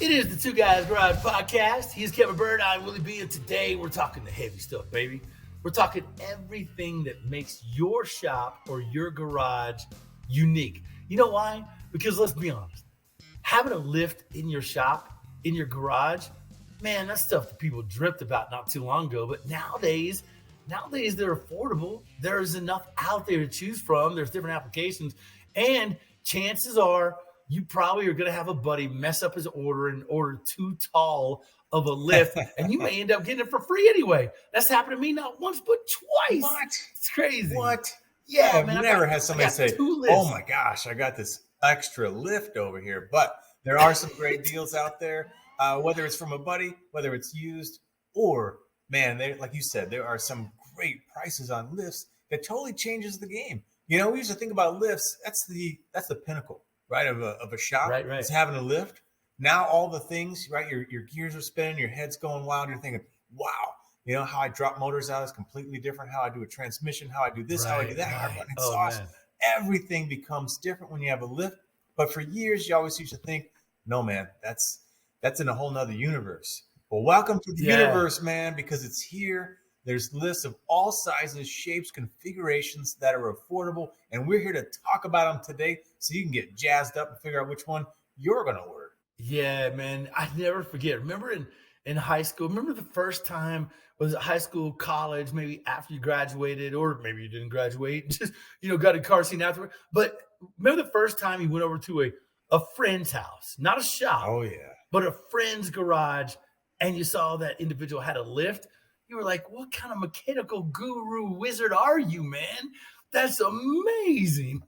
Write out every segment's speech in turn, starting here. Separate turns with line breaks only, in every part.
It is the Two Guys Garage Podcast. He's Kevin Bird. I'm Willie B. And today we're talking the heavy stuff, baby. We're talking everything that makes your shop or your garage unique. You know why? Because let's be honest, having a lift in your shop, in your garage, man, that's stuff that people dreamt about not too long ago. But nowadays they're affordable. There's enough out there to choose from. There's different applications. And chances are you probably are going to have a buddy mess up his order and order too tall of a lift, and you may end up getting it for free anyway. That's happened to me not once, but twice.
What?
It's crazy.
What?
Yeah,
I've
man.
never had somebody say, oh my gosh, I got this extra lift over here. But there are some great deals out there, whether it's from a buddy, whether it's used, or, man, like you said, there are some great prices on lifts that totally changes the game. You know, we used to think about lifts. That's the pinnacle, right, of a shop.
Right.
It's having a lift. Now all the things, right, your gears are spinning, your head's going wild. You're thinking, wow, you know, how I drop motors out is completely different. How I do a transmission, how I do this, how I do that, how I run exhaust. Everything becomes different when you have a lift. But for years, you always used to think, no, man, that's in a whole nother universe. Well, welcome to the universe, man, because it's here. There's lists of all sizes, shapes, configurations that are affordable. And we're here to talk about them today so you can get jazzed up and figure out which one you're going to order.
Yeah, man. I never forget. Remember in high school, remember the first time, was it high school, college, maybe after you graduated, or maybe you didn't graduate, just, got a car seat afterward. But remember the first time you went over to a friend's house, not a shop.
Oh, yeah.
But a friend's garage, and you saw that individual had a lift. You were like, what kind of mechanical guru wizard are you, man? That's amazing.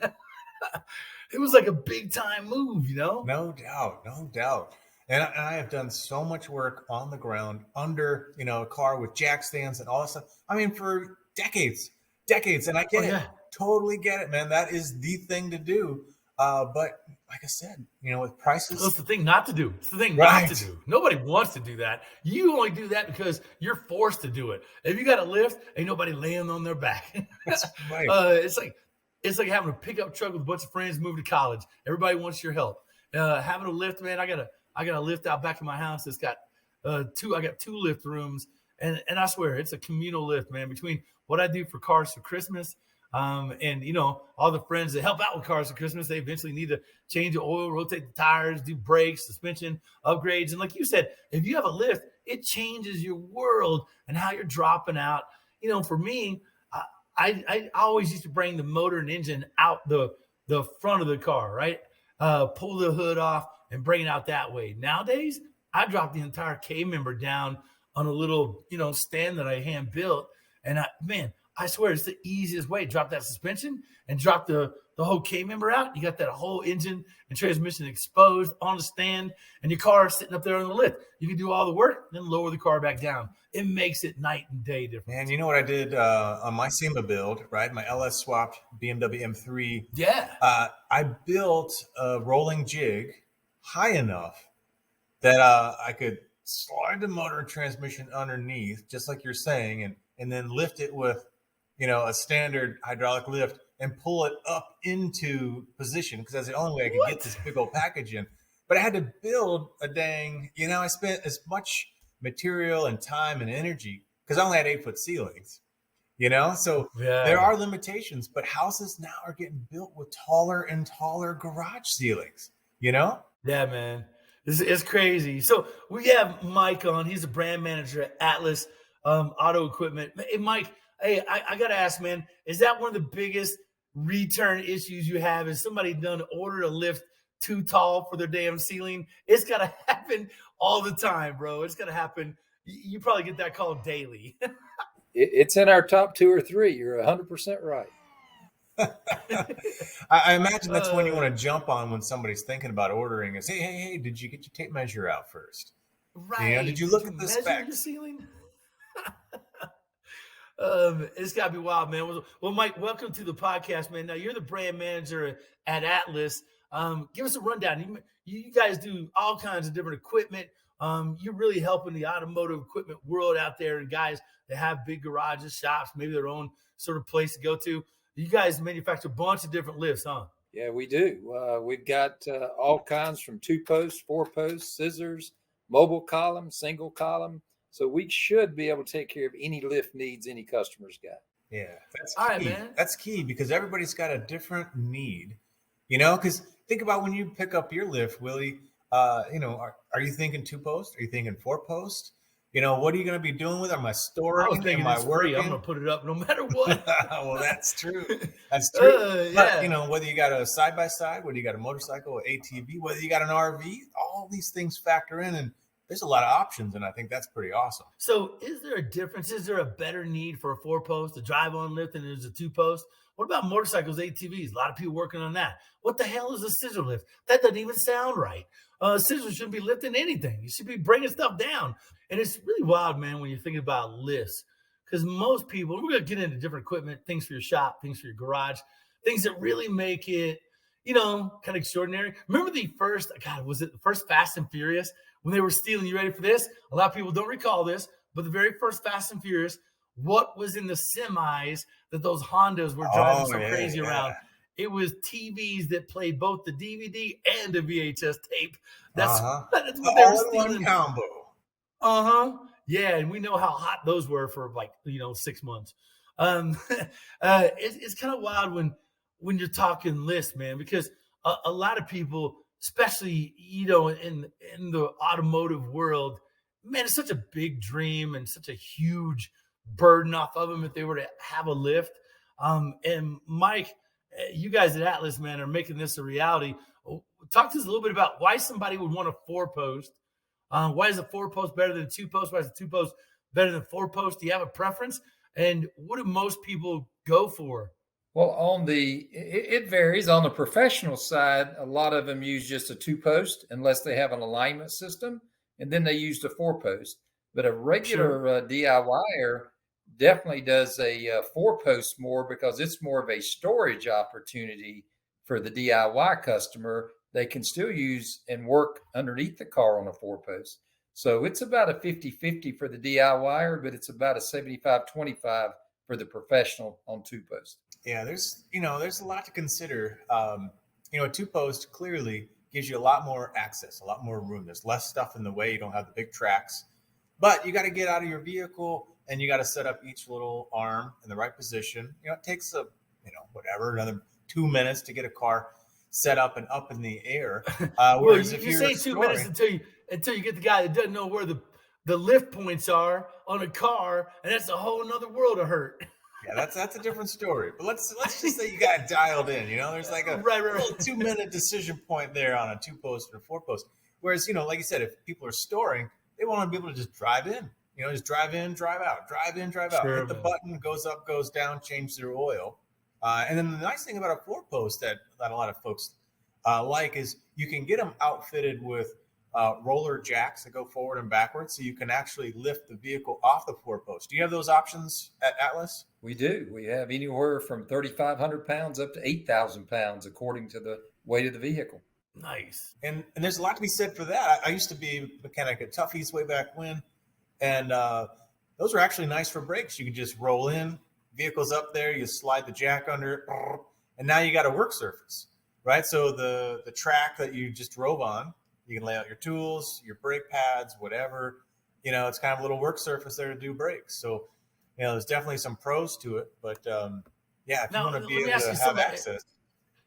It was like a big time move,
No doubt. And I have done so much work on the ground under, a car with jack stands and all that stuff. I mean, for decades. And I get it. Totally get it, man. That is the thing to do. But like I said, with prices.
Well, it's the thing not to do. It's the thing not to do. Nobody wants to do that. You only do that because you're forced to do it. If you got a lift, ain't nobody laying on their back.
That's right.
It's like having a pickup truck with a bunch of friends moving to college. Everybody wants your help. Having a lift, man. I got a lift out back in my house. It's got two. I got 2 lift rooms, and I swear it's a communal lift, man. Between what I do for Cars for Christmas, and all the friends that help out with Cars for Christmas, they eventually need to change the oil, rotate the tires, do brakes, suspension upgrades, and like you said, if you have a lift, it changes your world and how you're dropping out. For me. I always used to bring the motor and engine out the front of the car, right? Pull the hood off and bring it out that way. Nowadays, I drop the entire K-member down on a little, stand that I hand built. And I swear it's the easiest way. Drop that suspension and drop the whole K-member out. You got that whole engine and transmission exposed on the stand, and your car sitting up there on the lift. You can do all the work, then lower the car back down. It makes it night and day difference.
Man, you know what I did on my SEMA build, right? My LS swapped BMW M3.
Yeah.
I built a rolling jig high enough that I could slide the motor and transmission underneath, just like you're saying, and then lift it with, a standard hydraulic lift and pull it up into position, because that's the only way I could get this big old package in. But I had to build a dang, I spent as much material and time and energy because I only had 8-foot ceilings, so there are limitations, but houses now are getting built with taller and taller garage ceilings,
Yeah, man. It's crazy. So we have Mike on. He's a brand manager at Atlas Auto Equipment. Hey, Mike, I got to ask, man, is that one of the biggest return issues you have? Is somebody done ordered a lift too tall for their damn ceiling? It's got to happen all the time, bro. It's got to happen. You probably get that call daily.
It's in our top 2 or 3. You're 100% right.
I imagine that's when you want to jump on when somebody's thinking about ordering is, hey, did you get your tape measure out first?
Right.
Did you look at the specs?
Your ceiling? It's got to be wild, man. Well, Mike, welcome to the podcast, man. Now, you're the brand manager at Atlas. Give us a rundown. You guys do all kinds of different equipment. You're really helping the automotive equipment world out there, and guys that have big garages, shops, maybe their own sort of place to go to. You guys manufacture a bunch of different lifts, huh?
Yeah, we do. We've got all kinds from 2-post, 4-post, scissors, mobile column, single column. So we should be able to take care of any lift needs any customer's got.
Yeah, that's
All right,
key.
man.
That's key because everybody's got a different need, you know. Because think about when you pick up your lift, Willie. You know, are you thinking 2-post? Are you thinking 4-post? You know, what are you going to be doing with it? Am I
I was
storing?
thinking
Am I
it's free. I'm
working?
gonna put it up no matter what.
Well, that's true. That's true. But
Yeah.
you know, whether you got a side by side, whether you got a motorcycle, or ATV, whether you got an RV, all these things factor in, and there's a lot of options, and I think that's pretty awesome.
So, is there a difference? Is there a better need for a 4-post, a drive-on lift, than there's a 2-post? What about motorcycles, ATVs? A lot of people working on that. What the hell is a scissor lift? That doesn't even sound right. Scissors shouldn't be lifting anything. You should be bringing stuff down. And it's really wild, man, when you're thinking about lifts, because most people, we're going to get into different equipment, things for your shop, things for your garage, things that really make it, kind of extraordinary. Remember the first, God, was it the first Fast and Furious when they were stealing? You ready for this? A lot of people don't recall this, but the very first Fast and Furious, what was in the semis that those Hondas were driving so crazy around? It was TVs that played both the DVD and the VHS tape. That's that's what they were stealing.
Combo.
Yeah, and we know how hot those were for 6 months. It's kind of wild when you're talking lists, man, because a lot of people, especially in the automotive world, man, it's such a big dream and such a huge burden off of them if they were to have a lift. And Mike, you guys at Atlas, man, are making this a reality. Talk to us a little bit about why somebody would want a 4-post. Why is a 4-post better than a 2-post? Why is a 2-post better than 4-post? Do you have a preference? And what do most people go for?
Well, it varies. On the professional side, a lot of them use just a 2-post unless they have an alignment system, and then they use the 4-post. But a regular DIYer definitely does a 4-post more because it's more of a storage opportunity for the DIY customer. They can still use and work underneath the car on a 4-post. So it's about a 50-50 for the DIYer, but it's about a 75-25 for the professional on 2-post.
Yeah, there's a lot to consider. A 2-post clearly gives you a lot more access, a lot more room. There's less stuff in the way. You don't have the big tracks, but you got to get out of your vehicle and you got to set up each little arm in the right position. It takes another 2 minutes to get a car set up and up in the air. Whereas if
you say 2 minutes until you get the guy that doesn't know where the lift points are on a car, and that's a whole nother world of hurt.
Yeah, that's a different story. But let's just say you got it dialed in. There's like a little 2-minute decision point there on a 2-post or 4-post. Whereas, like you said, if people are storing, they want to be able to just drive in. Just drive in, drive out, drive in, drive out.
Sure,
hit the button, goes up, goes down, change their oil. And then the nice thing about a 4-post that a lot of folks like is you can get them outfitted with roller jacks that go forward and backwards, so you can actually lift the vehicle off the 4-post. Do you have those options at Atlas?
We do. We have anywhere from 3,500 pounds up to 8,000 pounds, according to the weight of the vehicle.
Nice.
And there's a lot to be said for that. I used to be a mechanic at Tuffy's way back when, and those were actually nice for brakes. You could just roll in, vehicle's up there, you slide the jack under, and now you got a work surface, right? So the track that you just drove on, you can lay out your tools, your brake pads, whatever. It's kind of a little work surface there to do brakes. So, there's definitely some pros to it. But, if you want to be able to have access.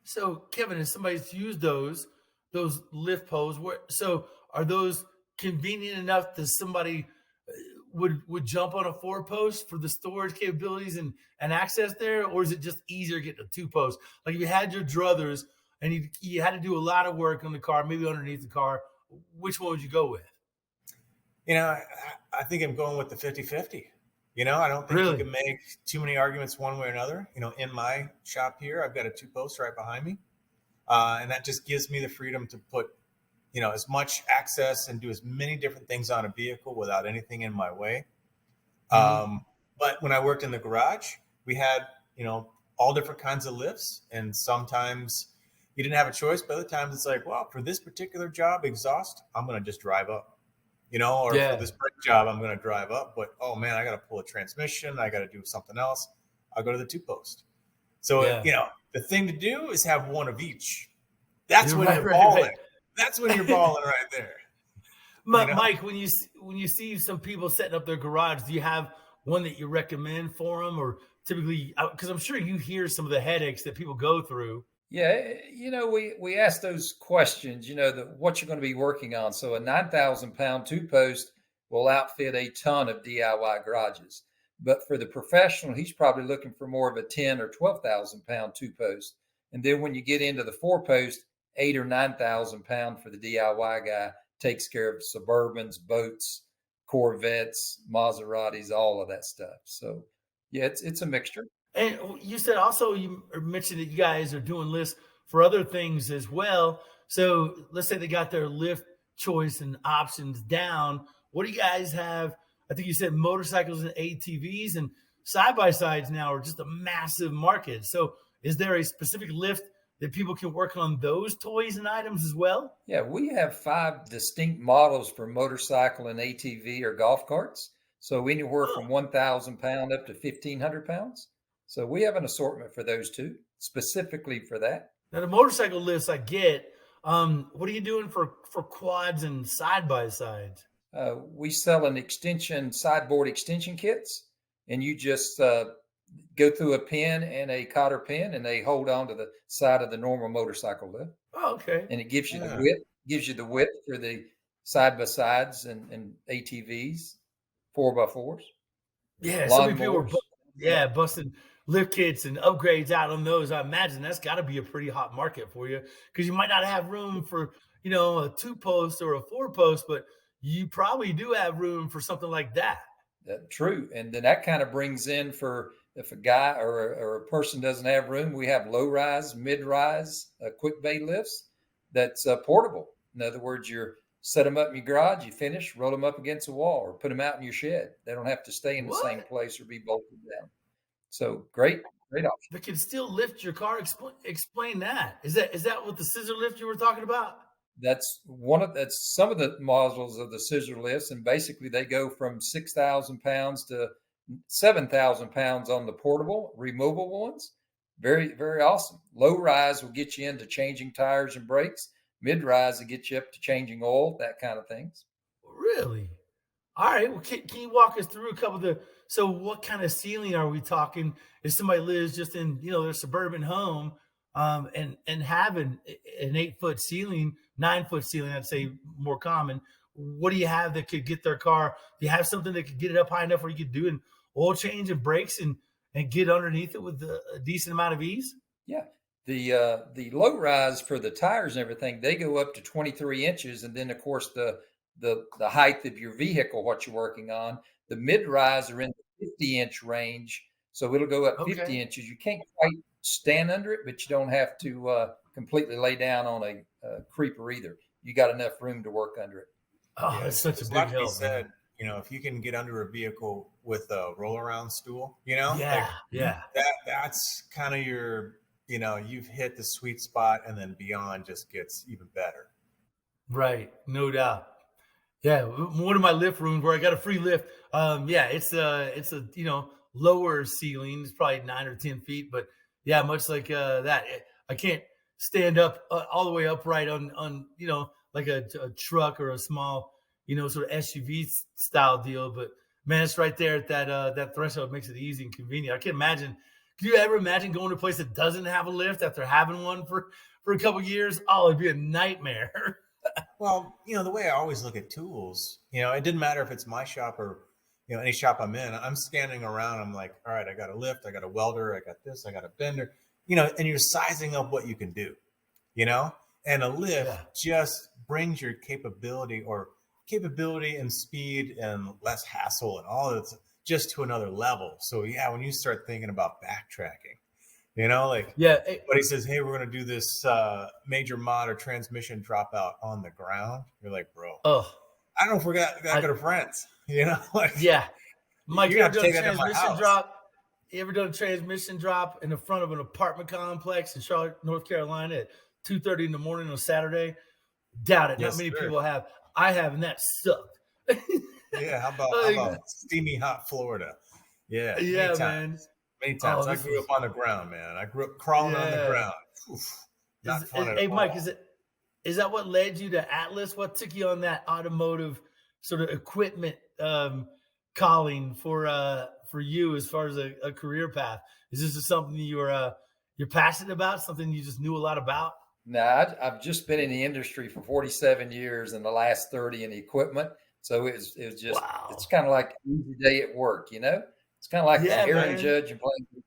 So, Kevin, if somebody's used those lift posts, so are those convenient enough that somebody would jump on a 4-post for the storage capabilities and access there? Or is it just easier to get a 2-post? Like if you had your druthers and you had to do a lot of work on the car, maybe underneath the car, which one would you go with?
I think I'm going with the 50-50. I don't think you can make too many arguments one way or another. In my shop here, I've got a 2-post right behind me. And that just gives me the freedom to put, as much access and do as many different things on a vehicle without anything in my way. Mm-hmm. But when I worked in the garage, we had, all different kinds of lifts. And sometimes you didn't have a choice. But other times it's like, well, for this particular job, exhaust, I'm going to just drive up. For this brake job, I'm going to drive up, but oh man, I got to pull a transmission. I got to do something else. I'll go to the 2-post. So, The thing to do is have one of each. That's
You're
when
right,
you're
right,
balling.
right.
That's when you're balling right there.
Mike,
know?
Mike, when you see some people setting up their garage, do you have one that you recommend for them, or typically, because I'm sure you hear some of the headaches that people go through.
Yeah, we ask those questions, what you're going to be working on. So a 9,000-pound two-post will outfit a ton of DIY garages. But for the professional, he's probably looking for more of a 10 or 12,000-pound two-post. And then when you get into the four-post, 8 or 9,000-pound for the DIY guy takes care of Suburbans, boats, Corvettes, Maseratis, all of that stuff. So yeah, it's a mixture.
And you said also you mentioned that you guys are doing lists for other things as well. So let's say they got their lift choice and options down. What do you guys have? I think you said motorcycles and ATVs and side by sides now are just a massive market. So is there a specific lift that people can work on those toys and items as well?
Yeah, we have 5 distinct models for motorcycle and ATV or golf carts. So anywhere from 1,000 pound up to 1,500 pounds. So we have an assortment for those too, specifically for that.
Now the motorcycle lifts I get. What are you doing for quads and side by sides?
We sell an extension sideboard extension kits, and you just go through a pin and a cotter pin, and they hold on to the side of the normal motorcycle lift.
Oh, okay.
And it gives you the width, for the side by sides and ATVs, 4x4s.
Yeah, so many people
Lawnmowers.
busting lift kits and upgrades out on those. I imagine that's got to be a pretty hot market for you because you might not have room for a 2-post or a 4-post, but you probably do have room for something like that.
True. And then that kind of brings in for if a guy or a person doesn't have room, we have low rise, mid rise, quick bay lifts that's portable. In other words, you set them up in your garage, you finish, roll them up against a wall or put them out in your shed. They don't have to stay in the same place or be bolted down. So great option.
But can still lift your car. Explain that. Is that what the scissor lift you were talking about?
That's some of the models of the scissor lifts, and basically they go from 6,000 pounds to 7,000 pounds on the portable, removable ones. Very, very awesome. Low rise will get you into changing tires and brakes. Mid rise will get you up to changing oil, that kind of things.
Really? All right. Well, can you walk us through a couple of so what kind of ceiling are we talking? If somebody lives just in, their suburban home, and having an 8-foot ceiling, 9-foot ceiling, I'd say more common. What do you have that could get their car? Do you have something that could get it up high enough where you could do an oil change and brakes and get underneath it with a decent amount of ease?
Yeah. The low rise for the tires and everything, they go up to 23 inches. And then of course the height of your vehicle, what you're working on, the mid rise are in the 50-inch range. So it'll go up 50 inches. You can't quite stand under it, but you don't have to completely lay down on a creeper either. You got enough room to work under it.
Oh, that's such a big help.
Said, if you can get under a vehicle with a roll around stool, that's kind of your, you've hit the sweet spot, and then beyond just gets even better.
Right. No doubt. Yeah. One of my lift rooms where I got a free lift. It's a lower ceiling. It's probably 9 or 10 feet, but yeah, much like that. I can't stand up all the way upright on like a truck or a small, sort of SUV style deal. But man, it's right there at that threshold. Makes it easy and convenient. I can't imagine. Could you ever imagine going to a place that doesn't have a lift after having one for a couple of years? Oh, it'd be a nightmare.
Well, the way I always look at tools, it didn't matter if it's my shop or, any shop I'm in, I'm standing around. I'm like, all right, I got a lift, I got a welder, I got this, I got a bender, and you're sizing up what you can do, and a lift just brings your capability and speed and less hassle and all of it just to another level. So yeah, when you start thinking about backtracking, everybody says, hey, we're going to do this major mod or transmission dropout on the ground. You're like, bro, I don't know if we're that good of friends,
Mike, you ever done a transmission drop? You ever done a transmission drop in the front of an apartment complex in Charlotte, North Carolina at 2:30 in the morning on Saturday? Doubt it. Not many people have. I have, and that sucked.
Yeah, how about steamy hot Florida? Yeah,
yeah, man.
Many times.
Oh,
I
this
grew
is
up on the ground, man. I grew up crawling on the
yeah.
ground. Oof, not fun at
Hey,
all.
Mike, is that what led you to Atlas? What took you on that automotive sort of equipment calling for you as far as a career path? Is this something you're passionate about? Something you just knew a lot about?
No, I've just been in the industry for 47 years and the last 30 in equipment. So it was just, it's
Wow.
kind of like an easy day at work, you know? It's kind of like
Yeah,
Aaron
man.
Judge and playing.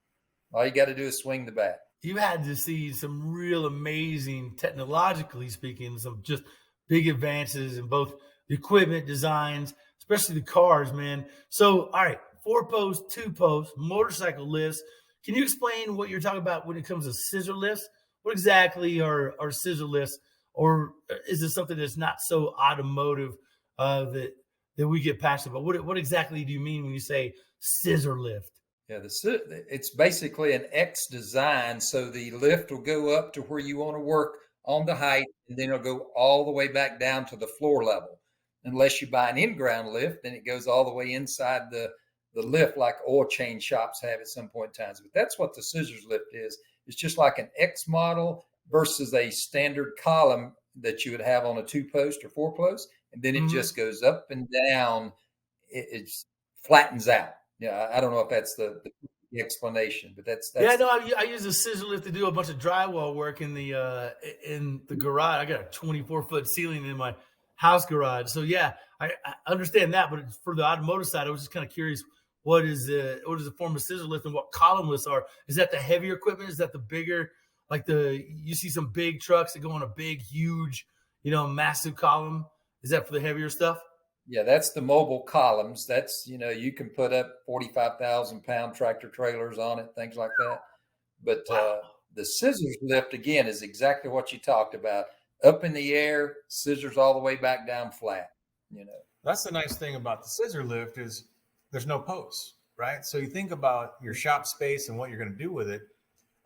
All you got to do is swing the bat.
You had to see some real amazing, technologically speaking, some just big advances in both the equipment designs, especially the cars, man. So, all right, 4-post, 2-post, motorcycle lifts. Can you explain what you're talking about when it comes to scissor lifts? What exactly are scissor lifts, or is it something that's not so automotive that we get passionate about? What exactly do you mean when you say scissor lift?
Yeah, it's basically an X design, so the lift will go up to where you want to work on the height, and then it'll go all the way back down to the floor level. Unless you buy an in-ground lift, then it goes all the way inside the lift, like oil change shops have at some point in time. But that's what the scissors lift is. It's just like an X model versus a standard column that you would have on a 2-post or 4-post, and then it
Mhm.
just goes up and down. It flattens out. Yeah, I don't know if that's the explanation, but
Yeah,
that's
no, I use a scissor lift to do a bunch of drywall work in the garage. I got a 24-foot ceiling in my house garage. So yeah, I understand that, but for the automotive side, I was just kind of curious what is the form of scissor lift and what column lifts are. Is that the heavier equipment? Is that the bigger, like you see some big trucks that go on a big, huge, massive column? Is that for the heavier stuff?
yeah, that's the mobile columns. That's you can put up 45,000 pound tractor trailers on it, things like that. But
Wow.
the scissors lift again is exactly what you talked about. Up in the air, scissors all the way back down flat. You know.
That's the nice thing about the scissor lift is there's no posts, right? So you think about your shop space and what you're going to do with it.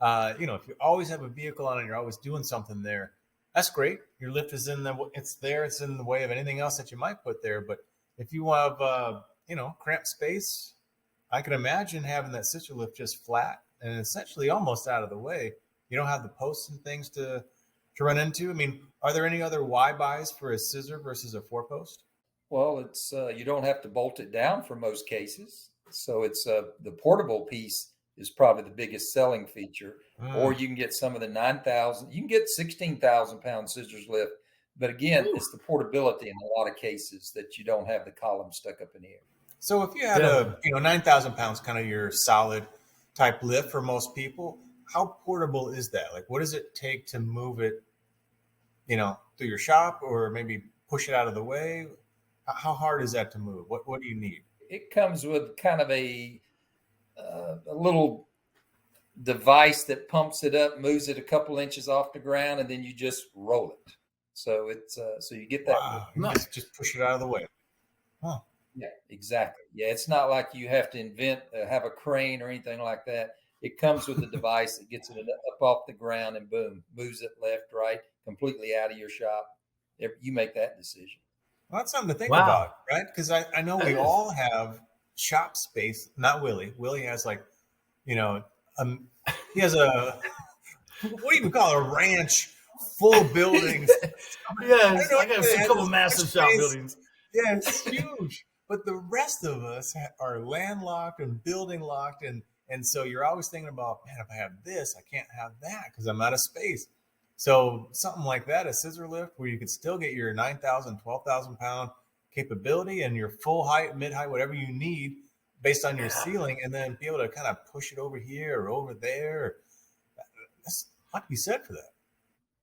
If you always have a vehicle on it, you're always doing something there. That's great. Your lift is it's there. It's in the way of anything else that you might put there. But if you have, cramped space, I can imagine having that scissor lift just flat and essentially almost out of the way. You don't have the posts and things to run into. I mean, are there any other Y buys for a scissor versus a 4-post?
Well, it's you don't have to bolt it down for most cases, so it's the portable piece is probably the biggest selling feature. Or
Mm.
you can get some of the 9,000, you can get 16,000 pound scissors lift, but again,
Whew.
it's the portability in a lot of cases that you don't have the column stuck up in the air.
So if you had
Definitely.
9,000 pounds, kind of your solid type lift for most people, how portable is that? Like, what does it take to move it, through your shop or maybe push it out of the way? How hard is that to move? What do you need?
It comes with kind of a little device that pumps it up, moves it a couple inches off the ground, and then you just roll it. So it's so you get that.
Wow, you
Nice.
just push it out of the way. Huh.
Yeah, exactly. Yeah, it's not like you have to have a crane or anything like that. It comes with the device that gets it up off the ground and boom, moves it left, right, completely out of your shop. You make that decision.
Well, that's something to think
Wow.
about, right? Because I know
That
we
is.
all have shop space. Not Willie. Willie has like, you know, he has what do you call a ranch full of buildings. I don't
Yes,
know
I got
if it
a
has
couple
as
massive
much
shop
space.
buildings.
Yeah, it's huge. But the rest of us are landlocked and building locked, and so you're always thinking about, man, if I have this, I can't have that because I'm out of space. So something like that, a scissor lift, where you could still get your 9,000, 12,000 pound capability and your full height, mid height, whatever you need based on your
Yeah.
ceiling, and then be able to kind of push it over here or over there. That's a lot to be said for that.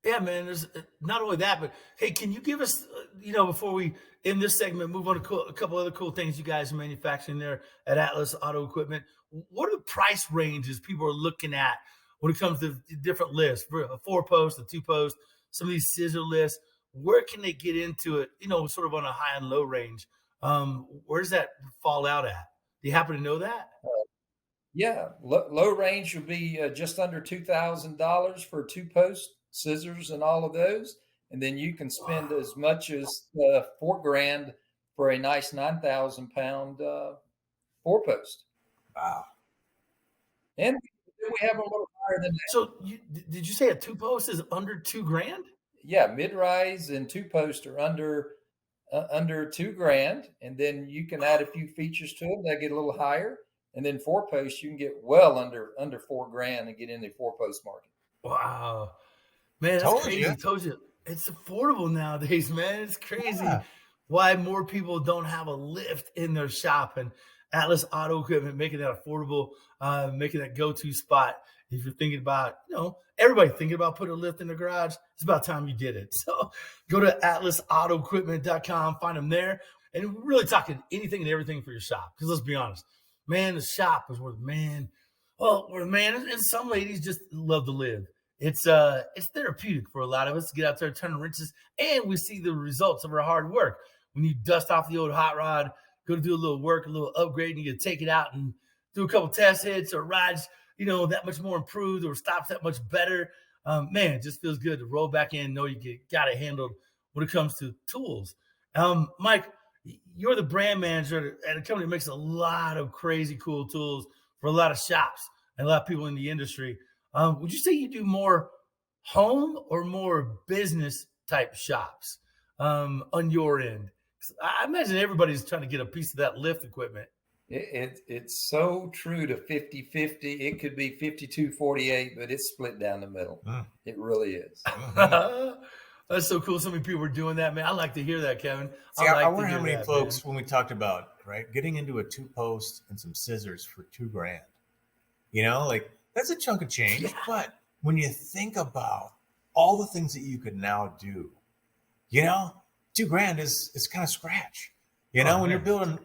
Yeah, man. There's not only that, but hey, can you give us, before we in this segment move on to a couple other cool things you guys are manufacturing there at Atlas Auto Equipment? What are the price ranges people are looking at when it comes to different lifts, for a 4-post, a 2-post, some of these scissor lifts? Where can they get into it? Sort of on a high and low range. Where does that fall out at? Do you happen to know that?
Yeah, low range will be just under $2,000 for 2-post scissors and all of those, and then you can spend
Wow.
as much as $4,000 for a nice 9,000 pound 4-post.
Wow.
And we have them a little higher than that.
So did you say a two post is under $2,000?
Yeah, mid-rise and two post are under $2,000, and then you can add a few features to them that get a little higher. And then four posts, you can get well under $4,000 and get in the four post market.
Wow, man, that's
Told
crazy.
you.
Told you, it's affordable nowadays, man. It's crazy
Yeah.
why more people don't have a lift in their shop, and Atlas Auto Equipment making that affordable, making that go-to spot. If you're thinking about, everybody thinking about putting a lift in the garage, it's about time you did it. So go to atlasautoequipment.com, find them there, and we're really talking anything and everything for your shop. Because let's be honest, man, the shop is where and some ladies just love to live. It's therapeutic for a lot of us to get out there, turn the wrenches, and we see the results of our hard work. When you dust off the old hot rod, go to do a little work, a little upgrade, and you get to take it out and do a couple test hits or rides, that much more improved or stops that much better. Man, it just feels good to roll back in and know you got it handled when it comes to tools. Mike, you're the brand manager at a company that makes a lot of crazy cool tools for a lot of shops and a lot of people in the industry. Would you say you do more home or more business type shops on your end? 'Cause I imagine everybody's trying to get a piece of that lift equipment.
It's so true to 50-50. It could be 52-48, but it's split down the middle. It really is.
That's so cool. So many people are doing that, man. I like to hear that, Kevin.
See,
I
wonder how many folks, when we talked about, right, getting into a two post and some scissors for $2,000, like that's a chunk of change.
Yeah.
But when you think about all the things that you could now do, $2,000 is kind of scratch. When
man.
you're building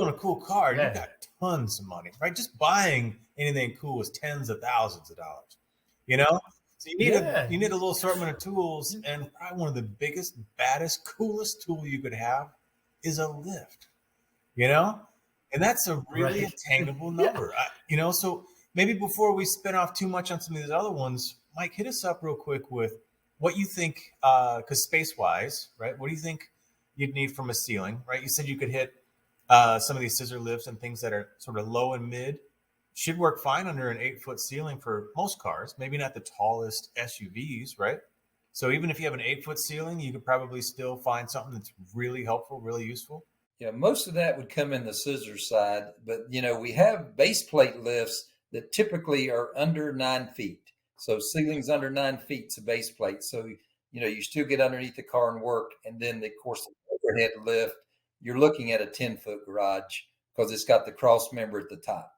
a cool car,
Yeah.
you got tons of money, right? Just buying anything cool is tens of thousands of dollars. So you need you need a little assortment of tools, and probably one of the biggest, baddest, coolest tool you could have is a lift. And that's a really
Right.
attainable number. So maybe before we spin off too much on some of these other ones, Mike, hit us up real quick with what you think, because space-wise, right? What do you think you'd need from a ceiling, right? You said you could hit some of these scissor lifts and things that are sort of low and mid. Should work fine under an 8-foot ceiling for most cars, maybe not the tallest SUVs, right? So even if you have an 8-foot ceiling, you could probably still find something that's really helpful, really useful.
Yeah, most of that would come in the scissor side, but we have base plate lifts that typically are under 9 feet. So ceilings under 9 feet is a base plate. So you still get underneath the car and work, and then of course the overhead lift, you're looking at a 10-foot garage because it's got the cross member at the top,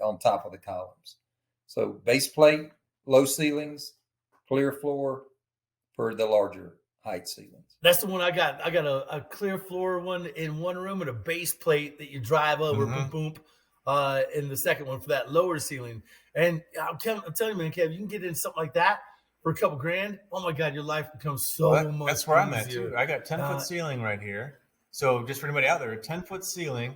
on top of the columns. So base plate, low ceilings, clear floor for the larger height ceilings.
That's the one I got. I got a clear floor one in one room and a base plate that you drive over, boom, boom, in the second one for that lower ceiling. And I'm telling you, man, Kev, you can get in something like that for a couple grand. Oh my God, your life becomes so much
That's where I'm at
easier.
too. I got 10-foot ceiling right here. So just for anybody out there, a 10-foot ceiling,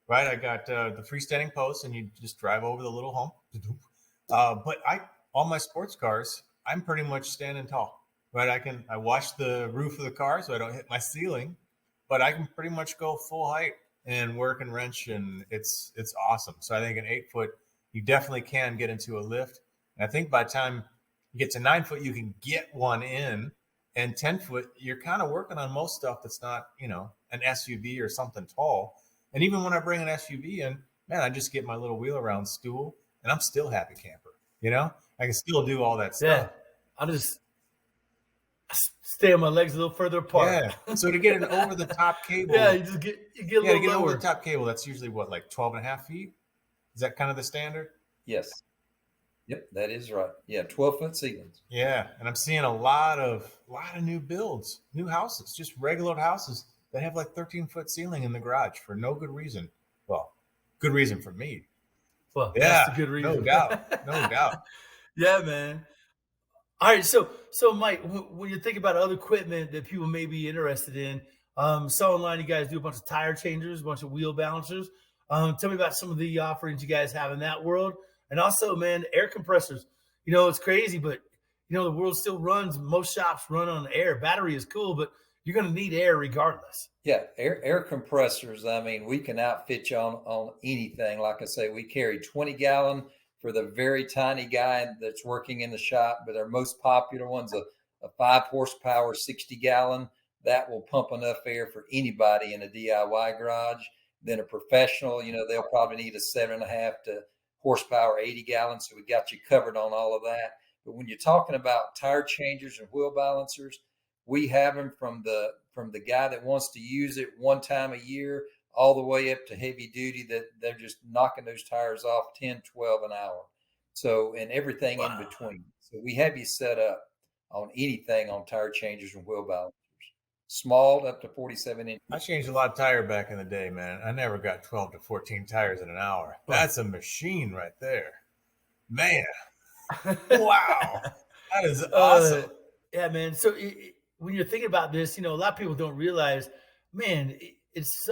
right? I got the freestanding posts, and you just drive over the little home. But all my sports cars, I'm pretty much standing tall. Right, I watch the roof of the car so I don't hit my ceiling, but I can pretty much go full height and work and wrench, and it's awesome. So I think an 8-foot, you definitely can get into a lift. And I think by the time you get to 9 foot, you can get one in, and 10-foot, you're kind of working on most stuff that's not, an SUV or something tall. And even when I bring an SUV in, man, I just get my little wheel around stool, and I'm still happy camper. I can still do all that stuff.
Yeah, I stay on my legs a little further apart.
Yeah. So to get an over the top cable.
Yeah, you get a little
to get
lower.
over the top cable, that's usually what, like 12.5 feet? Is that kind of the standard?
Yes. Yep, that is right. Yeah, 12-foot ceilings.
Yeah. And I'm seeing a lot of new builds, new houses, just regular houses that have like 13-foot ceiling in the garage for no good reason. Well, good reason for me.
Well,
Yeah,
that's a good reason.
no doubt. No doubt.
Yeah, man. All right, so Mike, when you think about other equipment that people may be interested in, saw online you guys do a bunch of tire changers, a bunch of wheel balancers. Tell me about some of the offerings you guys have in that world, and also, man, air compressors. It's crazy, but the world still runs. Most shops run on air. Battery is cool, but you're going to need air regardless.
Yeah, air compressors. I mean, we can outfit you on anything. Like I say, we carry 20-gallon for the very tiny guy that's working in the shop. But our most popular one's a 5 horsepower, 60 gallon that will pump enough air for anybody in a DIY garage. Then a professional, they'll probably need a 7.5 horsepower, 80 gallons. So we got you covered on all of that. But when you're talking about tire changers and wheel balancers, we have them from the guy that wants to use it one time a year all the way up to heavy duty that they're just knocking those tires off 10, 12 an hour. So, and everything in between. So we have you set up on anything on tire changers and wheel balancers, small up to 47 inches.
I changed a lot of tire back in the day, man. I never got 12 to 14 tires in an hour. That's a machine right there, man. Wow, that is awesome.
Yeah, man. So when you're thinking about this, a lot of people don't realize, man, it's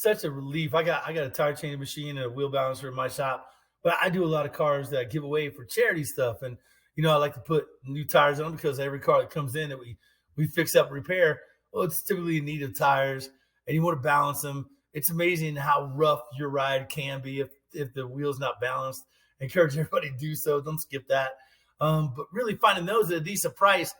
such a relief. I got a tire changing machine and a wheel balancer in my shop, but I do a lot of cars that I give away for charity stuff. And, I like to put new tires on because every car that comes in that we fix up and repair, well, it's typically in need of tires and you want to balance them. It's amazing how rough your ride can be if the wheel's not balanced. I encourage everybody to do so. Don't skip that. But really finding those at a decent price,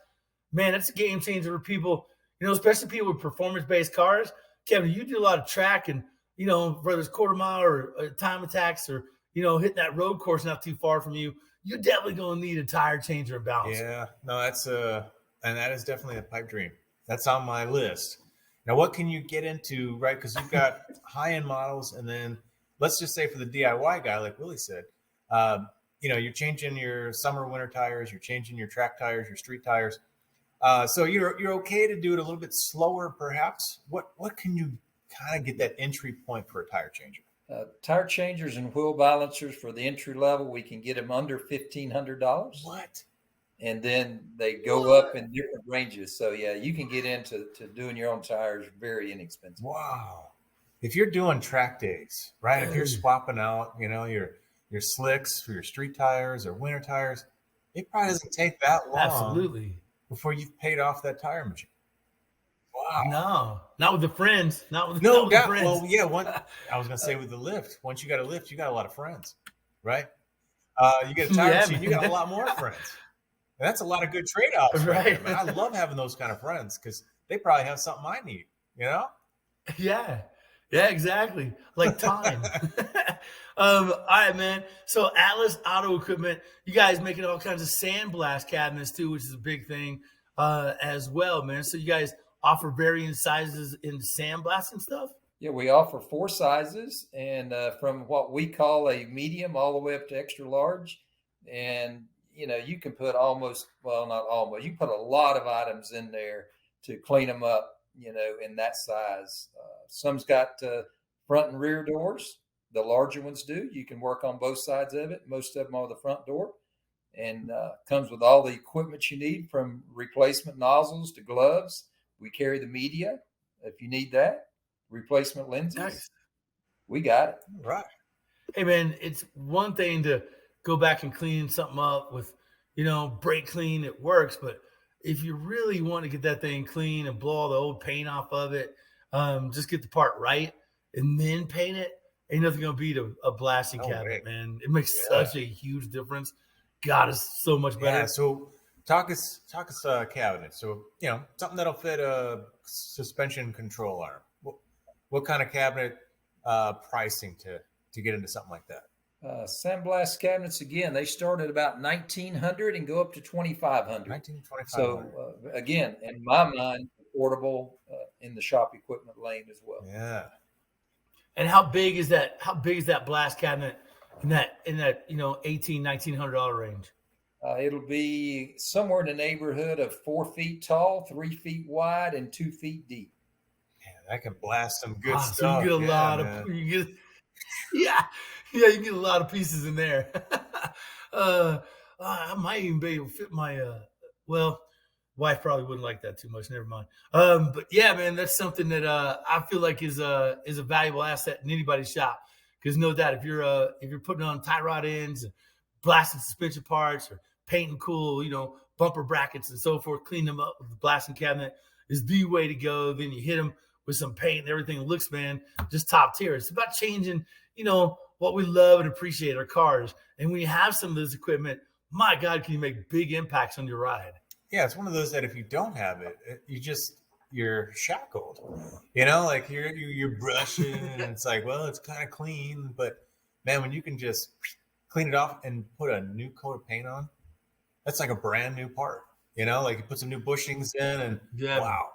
man, that's a game changer for people, especially people with performance-based cars. Kevin, you do a lot of track and, whether it's quarter mile or time attacks or, hitting that road course not too far from you, you're definitely going to need a tire changer and balance.
Yeah, no, and that is definitely a pipe dream. That's on my list. Now, what can you get into, right? Because you've got high-end models, and then let's just say for the DIY guy, like Willie said, you're changing your summer, winter tires, you're changing your track tires, your street tires. So you're okay to do it a little bit slower, perhaps. What can you kind of get that entry point for a tire changer?
Tire changers and wheel balancers for the entry level, we can get them under $1,500.
What?
And then they go up in different ranges. So yeah, you can get into doing your own tires very inexpensive.
Wow. If you're doing track days, right? If you're swapping out, your slicks for your street tires or winter tires, it probably doesn't take that long.
Absolutely.
Before you've paid off that tire machine. Wow.
No, not with the friends. Not with
no
the
doubt.
friends.
Well, yeah. I was gonna say with the lift. Once you got a lift, you got a lot of friends, right? You get a tire machine, you got a lot more friends. And that's a lot of good trade-offs, right? Man. I love having those kind of friends because they probably have something I need.
Yeah, exactly. Like time. All right, man. So Atlas Auto Equipment, you guys making all kinds of sandblast cabinets too, which is a big thing as well, man. So you guys offer varying sizes in sandblast and stuff?
Yeah, we offer 4 sizes, and from what we call a medium all the way up to extra large. And, you can put not almost, you can put a lot of items in there to clean them up, in that size. Some's got front and rear doors. The larger ones do. You can work on both sides of it. Most of them are the front door, and comes with all the equipment you need, from replacement nozzles to gloves. We carry the media if you need that. Replacement lenses.
Nice.
We got it.
Right.
Hey, man, it's one thing to go back and clean something up with, brake clean. It works, but if you really want to get that thing clean and blow all the old paint off of it, just get the part right and then paint it. Ain't nothing gonna beat a blasting cabinet, man. It makes such a huge difference. God, it's so much better.
Yeah. So talk us cabinet. So something that'll fit a suspension control arm. What kind of cabinet pricing to get into something like that?
Sandblast cabinets, again, they start at about $1,900 and go up to $2,500. So again, in my mind, affordable in the shop equipment lane as well.
Yeah.
And how big is that? How big is that blast cabinet in that $1,800-$1,900 range?
It'll be somewhere in the neighborhood of 4 feet tall, 3 feet wide, and 2 feet deep.
Man, that can blast some good stuff.
So you get a lot of you can get a lot of pieces in there. I might even be able to fit my wife probably wouldn't like that too much. Never mind. But yeah, man, that's something that I feel like is a valuable asset in anybody's shop. Because no doubt, if you're putting on tie rod ends, and blasting suspension parts, or painting cool, bumper brackets and so forth, clean them up with the blasting cabinet is the way to go. Then you hit them with some paint and everything looks, man, just top tier. It's about changing, what we love and appreciate, our cars. And when you have some of this equipment, my God, can you make big impacts on your ride?
Yeah, it's one of those that if you don't have it, you're shackled. Like you're brushing, and it's like, well, it's kind of clean, but man, when you can just clean it off and put a new coat of paint on, that's like a brand new part. Like you put some new bushings in, and wow,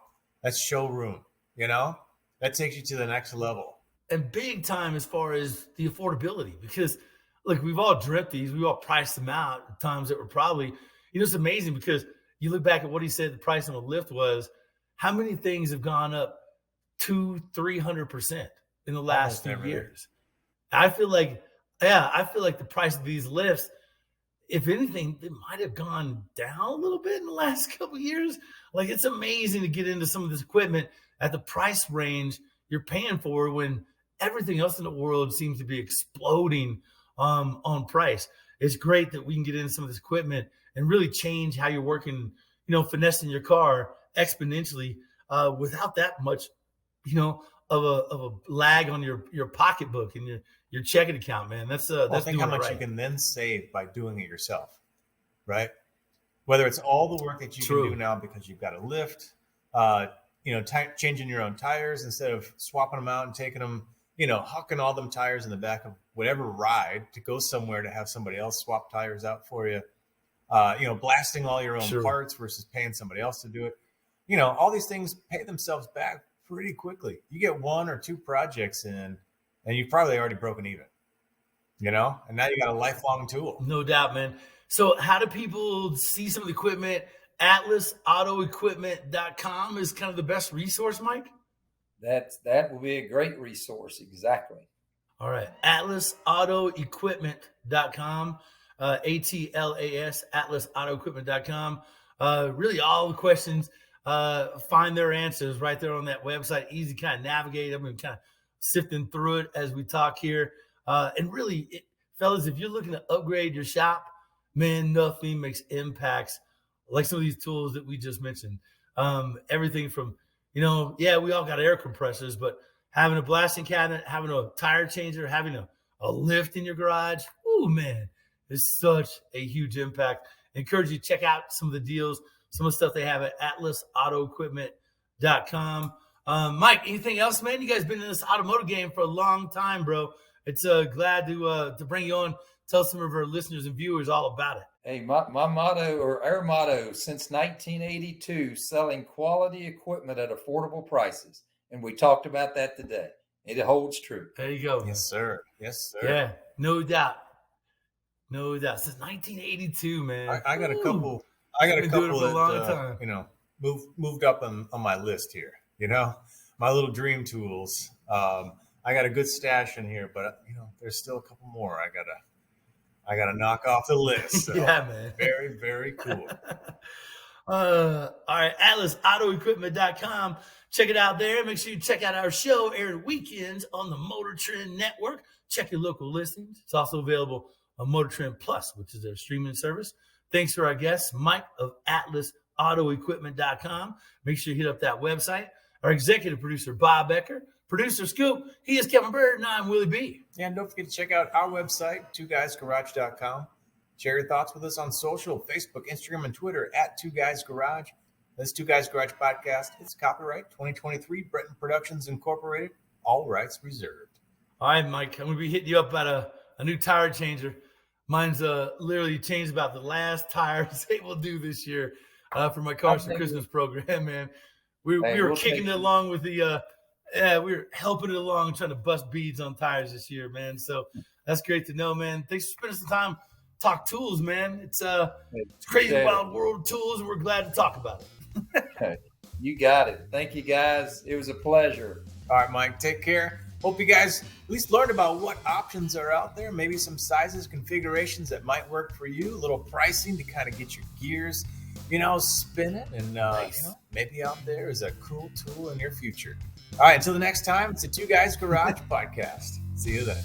that's showroom. That takes you to the next level.
And big time as far as the affordability, because look, we've all dreamt these, we all priced them out at times that were probably, it's amazing because you look back at what he said the price on a lift was. How many things have gone up 200-300% in the last few years? I feel like the price of these lifts, if anything, it might have gone down a little bit in the last couple of years. Like, it's amazing to get into some of this equipment at the price range you're paying for when everything else in the world seems to be exploding on price. It's great that we can get into some of this equipment and really change how you're working, finessing your car exponentially without that much, of a lag on your pocketbook and your checking account, man. That's
think how much you can then save by doing it yourself, right? Whether it's all the work that you can do now because you've got a lift, changing your own tires instead of swapping them out and taking them, hucking all them tires in the back of whatever ride to go somewhere to have somebody else swap tires out for you. Blasting all your own parts versus paying somebody else to do it. All these things pay themselves back pretty quickly. You get 1 or 2 projects in, and you've probably already broken even, and now you got a lifelong tool.
No doubt, man. So how do people see some of the equipment? AtlasAutoEquipment.com is kind of the best resource, Mike?
That will be a great resource. Exactly.
All right. AtlasAutoEquipment.com. ATLAS, AtlasAutoEquipment.com. Really all the questions, find their answers right there on that website. Easy to kind of navigate. I'm kind of sifting through it as we talk here. And really, fellas, if you're looking to upgrade your shop, man, nothing makes impacts like some of these tools that we just mentioned. Everything from, we all got air compressors, but having a blasting cabinet, having a tire changer, having a lift in your garage, oh man, it's such a huge impact. I encourage you to check out some of the deals, some of the stuff they have at AtlasAutoEquipment.com. Mike, anything else, man? You guys been in this automotive game for a long time, bro. It's glad to bring you on, tell some of our listeners and viewers all about it.
Hey, my motto, or our motto since 1982, selling quality equipment at affordable prices. And we talked about that today. It holds true.
There you go.
Yes, sir. Yes, sir.
Yeah, no doubt. No doubt. Since 1982, man.
I got a couple. I got a couple
that,
moved up on my list here. My little dream tools. I got a good stash in here, but there's still a couple more I gotta knock off the list. So
yeah, man.
Very, very cool.
All right, AtlasAutoEquipment.com. Check it out there. Make sure you check out our show aired weekends on the Motor Trend Network. Check your local listings. It's also available on Motor Trend Plus, which is their streaming service. Thanks to our guest, Mike of AtlasAutoEquipment.com. Make sure you hit up that website. Our executive producer, Bob Becker. Producer Scoop. He is Kevin Bird, and I'm Willie B.
And don't forget to check out our website, twoguysgarage.com. Share your thoughts with us on social, Facebook, Instagram, and Twitter at Two Guys Garage. This Two Guys Garage podcast. It's copyright 2023, Breton Productions Incorporated. All rights reserved.
All right, Mike. I'm going to be hitting you up about a new tire changer. Mine's literally changed about the last tires they will do this year for my Cars for Christmas program, man. We were kicking it along with the we were helping it along, trying to bust beads on tires this year, man. So that's great to know, man. Thanks for spending some time talk tools, man. It's crazy wild world of tools, and we're glad to talk about it.
You got it. Thank you, guys. It was a pleasure.
All right, Mike. Take care. Hope you guys at least learned about what options are out there, maybe some sizes, configurations that might work for you, a little pricing to kind of get your gears, spinning, and
nice.
Maybe out there is a cool tool in your future. All right, until the next time, it's the Two Guys Garage podcast. See you then.